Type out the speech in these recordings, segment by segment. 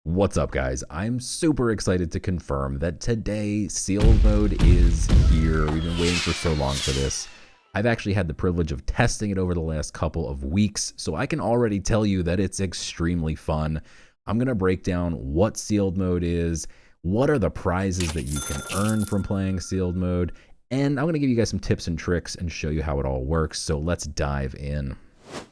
What's up, guys? I'm super excited to confirm that today sealed mode is here. We've been waiting for so long for this. I've actually had the privilege of testing it over the last couple of weeks, so I can already tell you that it's extremely fun. I'm going to break down what sealed mode is, what are the prizes that you can earn from playing sealed mode, and I'm going to give you guys some tips and tricks and show you how it all works, so let's dive in.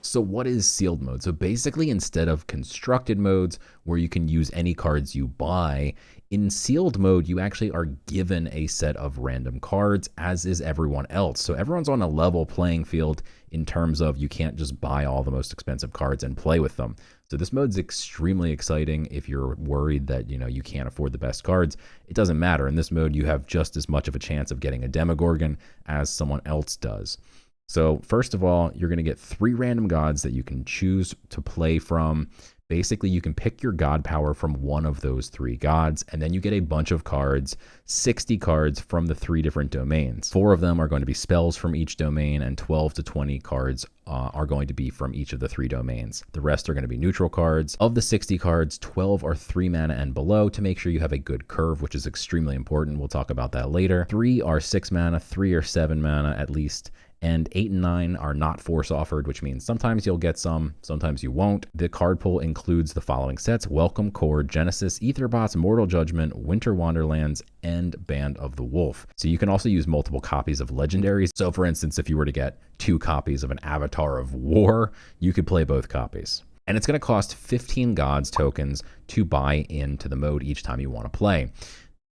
So what is sealed mode? So basically, instead of constructed modes where you can use any cards you buy, in sealed mode, you actually are given a set of random cards, as is everyone else. So everyone's on a level playing field in terms of you can't just buy all the most expensive cards and play with them. So this mode's extremely exciting. If you're worried that you can't afford the best cards, it doesn't matter. In this mode, you have just as much of a chance of getting a Demogorgon as someone else does. So first of all, you're going to get 3 random gods that you can choose to play from. Basically, you can pick your god power from one of those 3 gods, and then you get a bunch of cards, 60 cards from the 3 different domains. 4 of them are going to be spells from each domain, and 12 to 20 cards are going to be from each of the 3 domains. The rest are going to be neutral cards. Of the 60 cards, 12 are 3 mana and below to make sure you have a good curve, which is extremely important. We'll talk about that later. 3 are 6 mana, 3 are 7 mana at least, and 8 and 9 are not force offered, which means sometimes you'll get some, sometimes you won't. The card pool includes the following sets: Welcome Core, Genesis, Aetherbots, Mortal Judgment, Winter Wonderlands, and Band of the Wolf. So you can also use multiple copies of legendaries. So for instance, if you were to get 2 copies of an Avatar of War, you could play both copies. And it's going to cost 15 gods tokens to buy into the mode each time you want to play.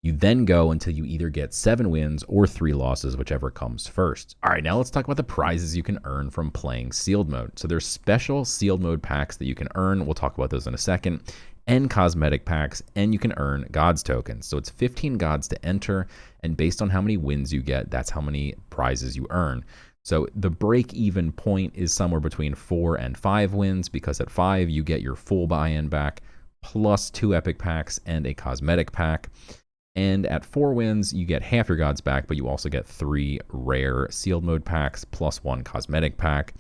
You then go until you either get 7 wins or 3 losses, whichever comes first. All right, now let's talk about the prizes you can earn from playing sealed mode. So there's special sealed mode packs that you can earn. We'll talk about those in a second. And cosmetic packs, and you can earn gods tokens. So it's 15 gods to enter, and based on how many wins you get, that's how many prizes you earn. So the break-even point is somewhere between 4 and 5 wins, because at 5 you get your full buy-in back, plus 2 epic packs and a cosmetic pack. And at 4 wins, you get half your gods back, but you also get 3 rare sealed mode packs plus 1 cosmetic pack.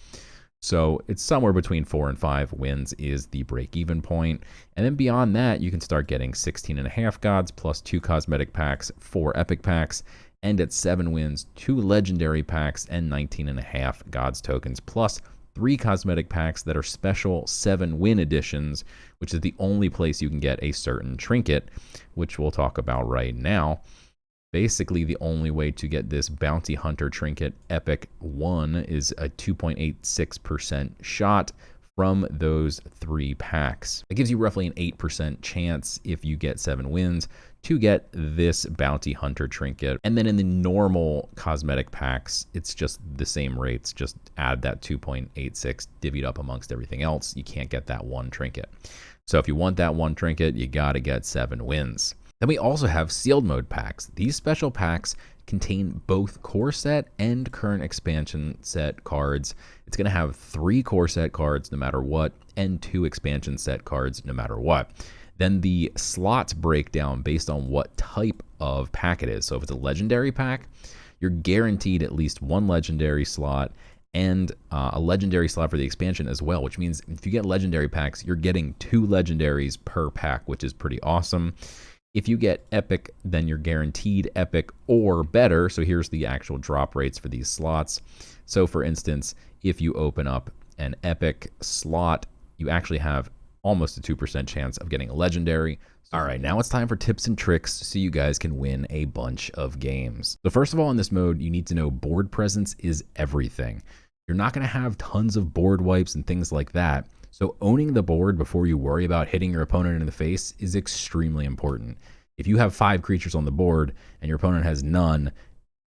So it's somewhere between 4 and 5 wins is the break-even point. And then beyond that, you can start getting 16.5 gods plus 2 cosmetic packs, 4 epic packs, and at 7 wins, 2 legendary packs and 19.5 gods tokens plus 3 cosmetic packs that are special 7-win editions, which is the only place you can get a certain trinket, which we'll talk about right now. Basically, the only way to get this Bounty Hunter trinket Epic 1 is a 2.86% shot from those 3 packs. It gives you roughly an 8% chance, if you get 7 wins, to get this Bounty Hunter trinket. And then in the normal cosmetic packs, it's just the same rates, just add that 2.86 divvied up amongst everything else. You can't get that 1 trinket. So if you want that 1 trinket, you gotta get 7 wins. Then we also have sealed mode packs. These special packs contain both core set and current expansion set cards. It's going to have 3 core set cards no matter what, and 2 expansion set cards no matter what. Then the slots break down based on what type of pack it is. So if it's a legendary pack, you're guaranteed at least 1 legendary slot and a legendary slot for the expansion as well, which means if you get legendary packs, you're getting 2 legendaries per pack, which is pretty awesome. If you get epic, then you're guaranteed epic or better. So here's the actual drop rates for these slots. So for instance, if you open up an epic slot, you actually have almost a 2% chance of getting a legendary. All right, now it's time for tips and tricks so you guys can win a bunch of games. So first of all, in this mode, you need to know board presence is everything. You're not going to have tons of board wipes and things like that. So owning the board before you worry about hitting your opponent in the face is extremely important. If you have 5 creatures on the board and your opponent has none,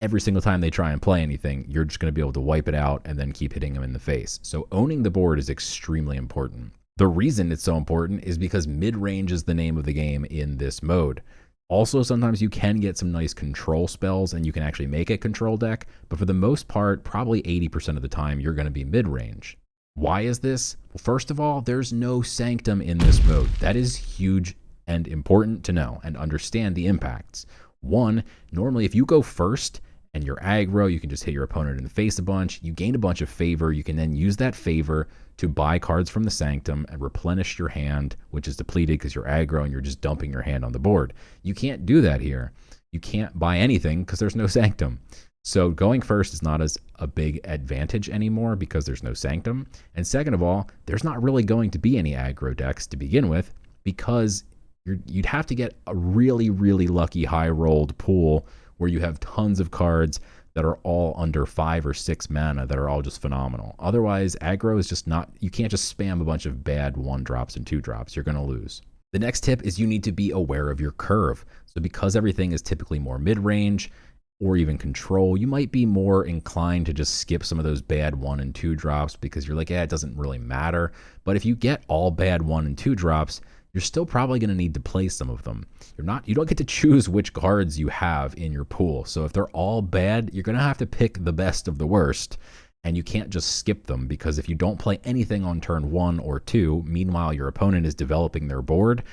every single time they try and play anything, you're just going to be able to wipe it out and then keep hitting them in the face. So owning the board is extremely important. The reason it's so important is because mid-range is the name of the game in this mode. Also, sometimes you can get some nice control spells and you can actually make a control deck, but for the most part, probably 80% of the time, you're going to be mid-range. Why is this? Well, first of all, there's no Sanctum in this mode. That is huge and important to know and understand the impacts. 1, normally if you go first and you're aggro, you can just hit your opponent in the face a bunch. You gain a bunch of favor. You can then use that favor to buy cards from the Sanctum and replenish your hand, which is depleted because you're aggro and you're just dumping your hand on the board. You can't do that here. You can't buy anything because there's no Sanctum. So going first is not as a big advantage anymore because there's no Sanctum. And second of all, there's not really going to be any aggro decks to begin with because you'd have to get a really, really lucky high rolled pool where you have tons of cards that are all under 5 or 6 mana that are all just phenomenal. Otherwise, aggro is just not, you can't just spam a bunch of bad 1-drops and 2-drops. You're going to lose. The next tip is you need to be aware of your curve. So because everything is typically more mid-range or even control, you might be more inclined to just skip some of those bad 1 and 2 drops because you're like, it doesn't really matter. But if you get all bad 1 and 2 drops, you're still probably going to need to play some of them. You don't get to choose which cards you have in your pool. So if they're all bad, you're going to have to pick the best of the worst, and you can't just skip them because if you don't play anything on turn 1 or 2, meanwhile your opponent is developing their board,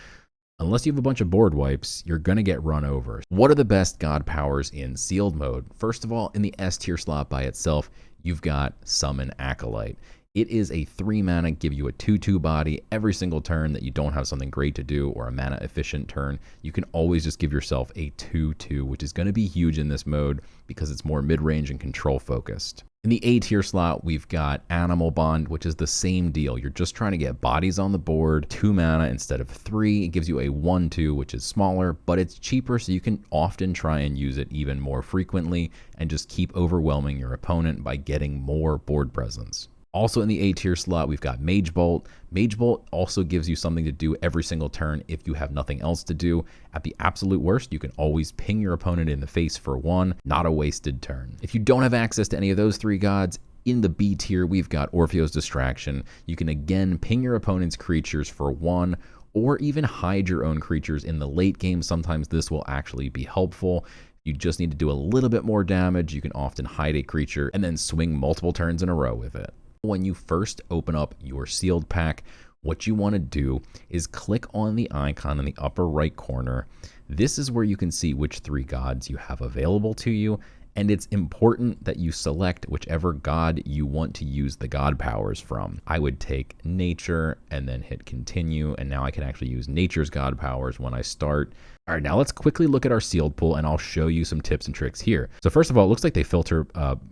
unless you have a bunch of board wipes, you're going to get run over. What are the best god powers in sealed mode? First of all, in the S tier slot by itself, you've got Summon Acolyte. It is a 3 mana, give you a 2/2 body every single turn that you don't have something great to do or a mana efficient turn. You can always just give yourself a 2/2, which is going to be huge in this mode because it's more mid-range and control focused. In the A tier slot, we've got Animal Bond, which is the same deal. You're just trying to get bodies on the board, 2 mana instead of 3. It gives you a 1/2, which is smaller, but it's cheaper, so you can often try and use it even more frequently and just keep overwhelming your opponent by getting more board presence. Also in the A tier slot, we've got Mage Bolt. Mage Bolt also gives you something to do every single turn if you have nothing else to do. At the absolute worst, you can always ping your opponent in the face for 1, not a wasted turn. If you don't have access to any of those 3 gods, in the B tier, we've got Orpheo's Distraction. You can again ping your opponent's creatures for 1, or even hide your own creatures in the late game. Sometimes this will actually be helpful. You just need to do a little bit more damage. You can often hide a creature and then swing multiple turns in a row with it. When you first open up your sealed pack, what you want to do is click on the icon in the upper right corner. This is where you can see which 3 gods you have available to you, and it's important that you select whichever god you want to use the god powers from. I would take nature and then hit continue, and now I can actually use nature's god powers when I start. All right, now let's quickly look at our sealed pool and I'll show you some tips and tricks here. So first of all, it looks like they filter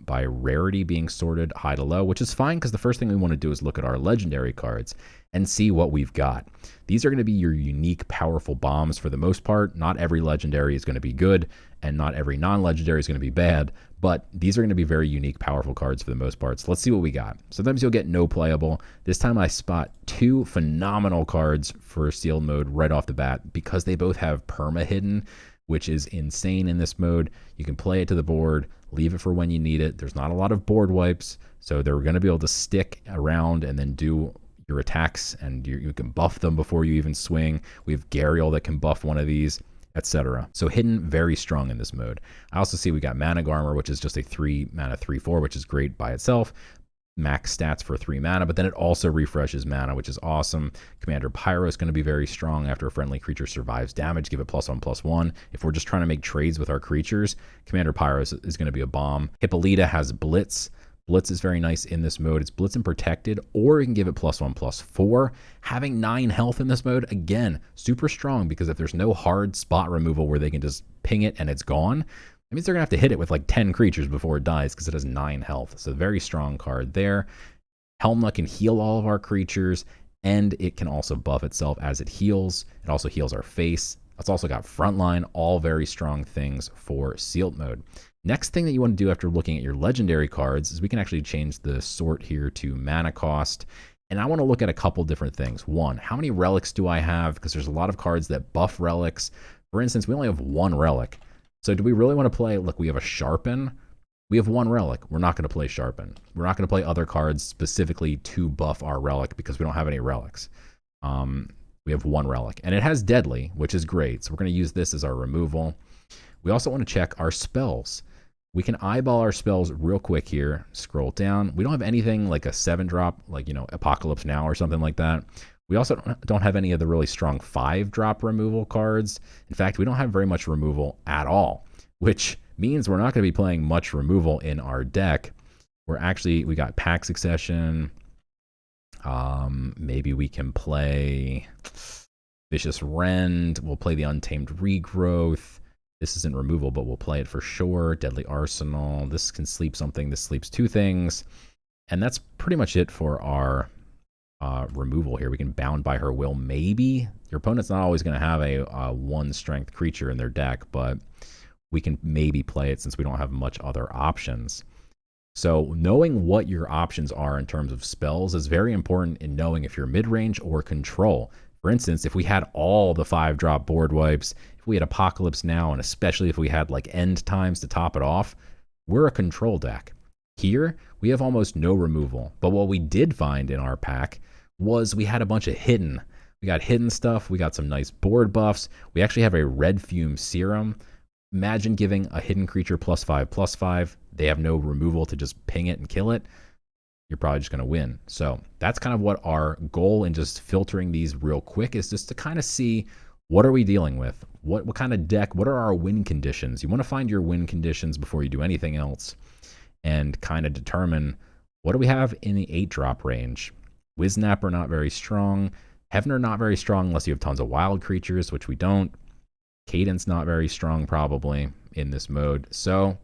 by rarity being sorted high to low, which is fine because the first thing we want to do is look at our legendary cards and see what we've got. These are going to be your unique, powerful bombs for the most part. Not every legendary is going to be good and not every non-legendary is going to be bad, but these are going to be very unique, powerful cards for the most part. So let's see what we got. Sometimes you'll get no playable. This time I spot 2 phenomenal cards for sealed mode right off the bat because they both have perma hidden, which is insane in this mode. You can play it to the board, leave it for when you need it. There's not a lot of board wipes, so they're going to be able to stick around and then do your attacks, and you can buff them before you even swing. We have Gariel that can buff one of these, etc. So hidden, very strong in this mode. I also see we got Mana Garmer, which is just a 3 mana 3/4, which is great by itself. Max stats for 3 mana, but then it also refreshes mana, which is awesome. Commander Pyro is going to be very strong. After a friendly creature survives damage, give it +1/+1. If we're just trying to make trades with our creatures, Commander Pyro is going to be a bomb. Hippolyta has Blitz. Blitz is very nice in this mode. It's Blitz and Protected, or you can give it +1/+4. Having 9 health in this mode, again, super strong because if there's no hard spot removal where they can just ping it and it's gone, that means they're going to have to hit it with like 10 creatures before it dies because it has 9 health. So very strong card there. Helmna can heal all of our creatures, and it can also buff itself as it heals. It also heals our face. It's also got Frontline, all very strong things for sealed mode. Next thing that you want to do after looking at your legendary cards is we can actually change the sort here to mana cost. And I want to look at a couple different things. 1, how many relics do I have? Because there's a lot of cards that buff relics. For instance, we only have 1 relic. So do we really want to play, look, we have a Sharpen. We have 1 relic. We're not going to play Sharpen. We're not going to play other cards specifically to buff our relic because we don't have any relics. We have 1 relic. And it has Deadly, which is great. So we're going to use this as our removal. We also want to check our spells. We can eyeball our spells real quick here. Scroll down. We don't have anything like a 7-drop, like, Apocalypse Now or something like that. We also don't have any of the really strong 5-drop removal cards. In fact, we don't have very much removal at all, which means we're not going to be playing much removal in our deck. We got Pack Succession. Maybe we can play Vicious Rend. We'll play the Untamed Regrowth. This isn't removal, but we'll play it for sure. Deadly Arsenal. This can sleep something. This sleeps two things. And that's pretty much it for our removal here. We can Bound by Her Will, maybe. Your opponent's not always going to have a 1 strength creature in their deck, but we can maybe play it since we don't have much other options. So knowing what your options are in terms of spells is very important in knowing if you're mid-range or control. For instance, if we had all the 5-drop board wipes, if we had Apocalypse Now, and especially if we had like End Times to top it off, we're a control deck. Here, we have almost no removal. But what we did find in our pack was we had a bunch of hidden. We got hidden stuff. We got some nice board buffs. We actually have a Red Fume Serum. Imagine giving a hidden creature +5/+5. They have no removal to just ping it and kill it. You're probably just going to win. So that's kind of what our goal in just filtering these real quick is, just to kind of see what are we dealing with? What kind of deck? What are our win conditions? You want to find your win conditions before you do anything else and kind of determine what do we have in the 8-drop range. Wiznapper not very strong. Heavener not very strong unless you have tons of wild creatures, which we don't. Cadence not very strong probably in this mode. So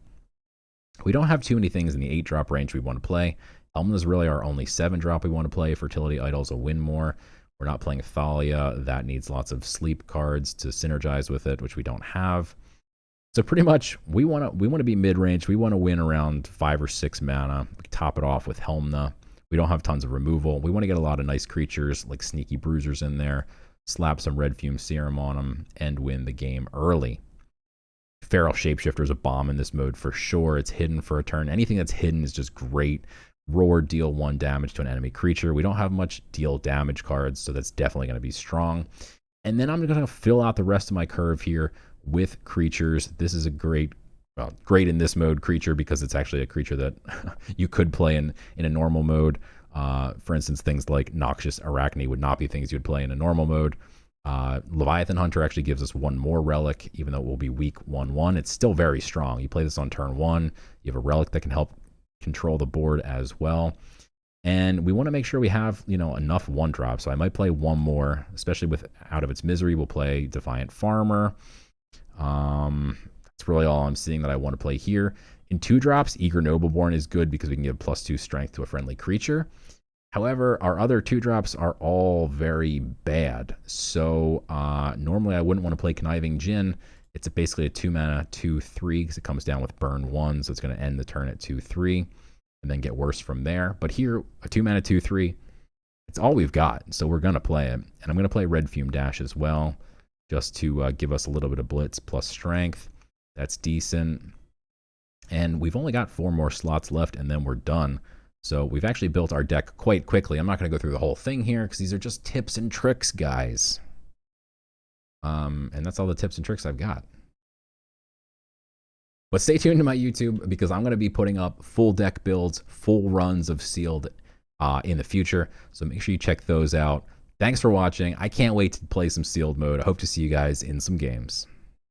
we don't have too many things in the 8-drop range we want to play. Helm is really our only 7-drop we want to play. Fertility Idol's a win more. We're not playing Thalia. That needs lots of sleep cards to synergize with it, which we don't have. So pretty much we want to be mid-range. We want to win around 5 or 6 mana. We top it off with Helmna. We don't have tons of removal. We want to get a lot of nice creatures like Sneaky Bruisers in there, slap some Red Fume Serum on them, and win the game early. Feral Shapeshifter is a bomb in this mode for sure. It's hidden for a turn. Anything that's hidden is just great. Roar, deal 1 damage to an enemy creature. We don't have much deal damage cards, so that's definitely going to be strong. And then I'm going to fill out the rest of my curve here with creatures. This is a great in this mode creature because it's actually a creature that you could play in a normal mode. For instance, things like Noxious Arachne would not be things you'd play in a normal mode. Leviathan Hunter actually gives us 1 more relic, even though it will be weak 1/1. It's still very strong. You play this on turn 1. You have a relic that can help control the board as well. And we want to make sure we have, enough 1-drop. So I might play 1 more, especially with Out of Its Misery. We'll play Defiant Farmer. That's really all I'm seeing that I want to play here. In 2-drops, Eager Nobleborn is good because we can give +2 strength to a friendly creature. However, our other 2-drops are all very bad. So normally I wouldn't want to play Conniving Djinn. It's basically a 2-mana 2/3 because it comes down with burn 1, so it's going to end the turn at 2/3 and then get worse from there. But here, a 2-mana 2/3, it's all we've got, so we're going to play it. And I'm going to play Red Fume Dash as well, just to give us a little bit of blitz plus strength. That's decent. And we've only got 4 more slots left, and then we're done. So we've actually built our deck quite quickly. I'm not going to go through the whole thing here because these are just tips and tricks, guys. And that's all the tips and tricks I've got. But stay tuned to my YouTube because I'm going to be putting up full deck builds, full runs of Sealed in the future. So make sure you check those out. Thanks for watching. I can't wait to play some Sealed mode. I hope to see you guys in some games.